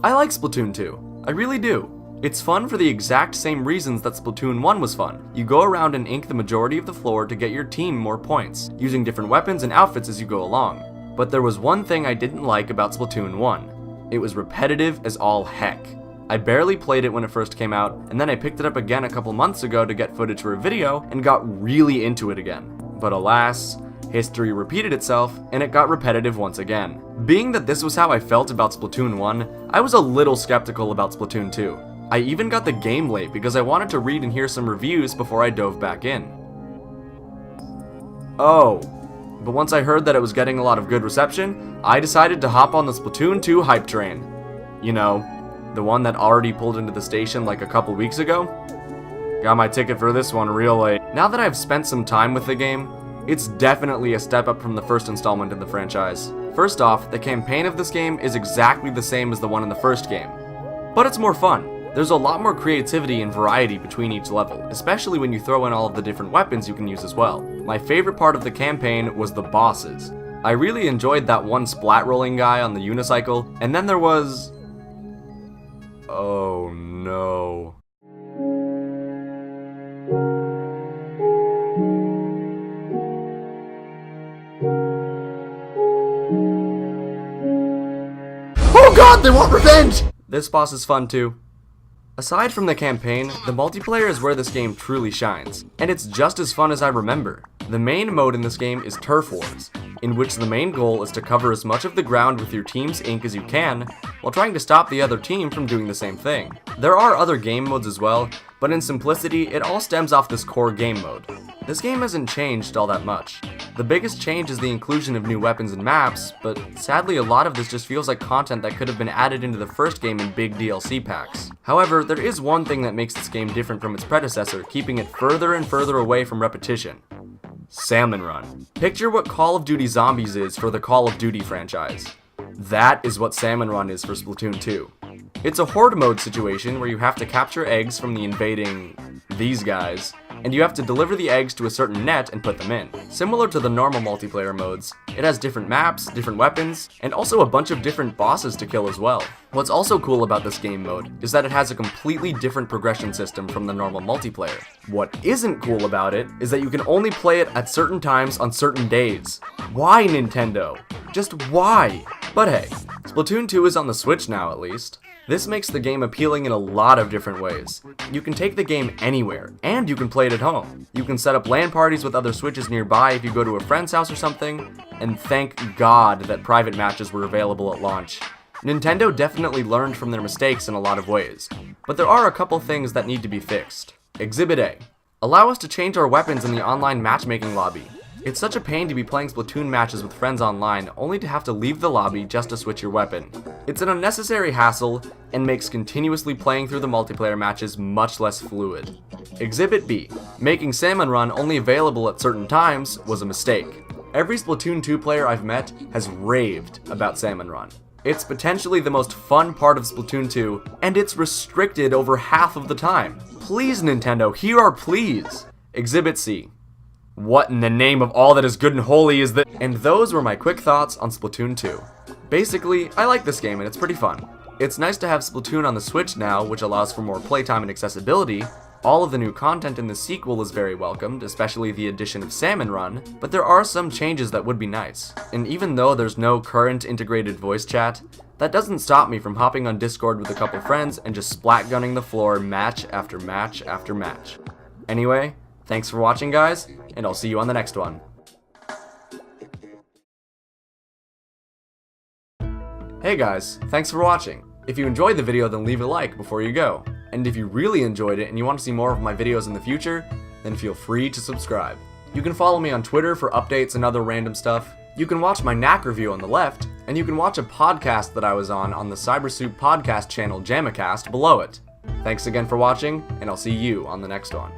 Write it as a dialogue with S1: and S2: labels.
S1: I like Splatoon 2. I really do. It's fun for the exact same reasons that Splatoon 1 was fun. You go around and ink the majority of the floor to get your team more points, using different weapons and outfits as you go along. But there was one thing I didn't like about Splatoon 1. It was repetitive as all heck. I barely played it when it first came out, and then I picked it up again a couple months ago to get footage for a video, and got really into it again. But alas, history repeated itself, and it got repetitive once again. Being that this was how I felt about Splatoon 1, I was a little skeptical about Splatoon 2. I even got the game late because I wanted to read and hear some reviews before I dove back in. Oh, but once I heard that it was getting a lot of good reception, I decided to hop on the Splatoon 2 hype train. You know, the one that already pulled into the station like a couple weeks ago? Got my ticket for this one real late. Now that I've spent some time with the game, it's definitely a step up from the first installment in the franchise. First off, the campaign of this game is exactly the same as the one in the first game, but it's more fun. There's a lot more creativity and variety between each level, especially when you throw in all of the different weapons you can use as well. My favorite part of the campaign was the bosses. I really enjoyed that one splat rolling guy on the unicycle, and then there was... oh no. Oh god, they want revenge! This boss is fun too. Aside from the campaign, the multiplayer is where this game truly shines, and it's just as fun as I remember. The main mode in this game is Turf Wars, in which the main goal is to cover as much of the ground with your team's ink as you can, while trying to stop the other team from doing the same thing. There are other game modes as well, but in simplicity, it all stems off this core game mode. This game hasn't changed all that much. The biggest change is the inclusion of new weapons and maps, but sadly a lot of this just feels like content that could have been added into the first game in big DLC packs. However, there is one thing that makes this game different from its predecessor, keeping it further and further away from repetition. Salmon Run. Picture what Call of Duty Zombies is for the Call of Duty franchise. That is what Salmon Run is for Splatoon 2. It's a horde mode situation where you have to capture eggs from the invading... these guys, and you have to deliver the eggs to a certain net and put them in. Similar to the normal multiplayer modes, it has different maps, different weapons, and also a bunch of different bosses to kill as well. What's also cool about this game mode is that it has a completely different progression system from the normal multiplayer. What isn't cool about it is that you can only play it at certain times on certain days. Why, Nintendo? Just why? But hey, Splatoon 2 is on the Switch now at least. This makes the game appealing in a lot of different ways. You can take the game anywhere, and you can play it at home. You can set up LAN parties with other Switches nearby if you go to a friend's house or something, and thank God that private matches were available at launch. Nintendo definitely learned from their mistakes in a lot of ways, but there are a couple things that need to be fixed. Exhibit A. Allow us to change our weapons in the online matchmaking lobby. It's such a pain to be playing Splatoon matches with friends online, only to have to leave the lobby just to switch your weapon. It's an unnecessary hassle, and makes continuously playing through the multiplayer matches much less fluid. Exhibit B. Making Salmon Run only available at certain times was a mistake. Every Splatoon 2 player I've met has raved about Salmon Run. It's potentially the most fun part of Splatoon 2, and it's restricted over half of the time. Please, Nintendo, hear our pleas! Exhibit C. What in the name of all that is good and holy is that? And those were my quick thoughts on Splatoon 2. Basically, I like this game and it's pretty fun. It's nice to have Splatoon on the Switch now, which allows for more playtime and accessibility. All of the new content in the sequel is very welcomed, especially the addition of Salmon Run, but there are some changes that would be nice. And even though there's no current integrated voice chat, that doesn't stop me from hopping on Discord with a couple friends and just splat gunning the floor match after match after match. Anyway, thanks for watching guys, and I'll see you on the next one. Hey guys, thanks for watching. If you enjoyed the video, then leave a like before you go. And if you really enjoyed it and you want to see more of my videos in the future, then feel free to subscribe. You can follow me on Twitter for updates and other random stuff. You can watch my Knack review on the left, and you can watch a podcast that I was on the CyberSoup podcast channel JAMAcast below it. Thanks again for watching, and I'll see you on the next one.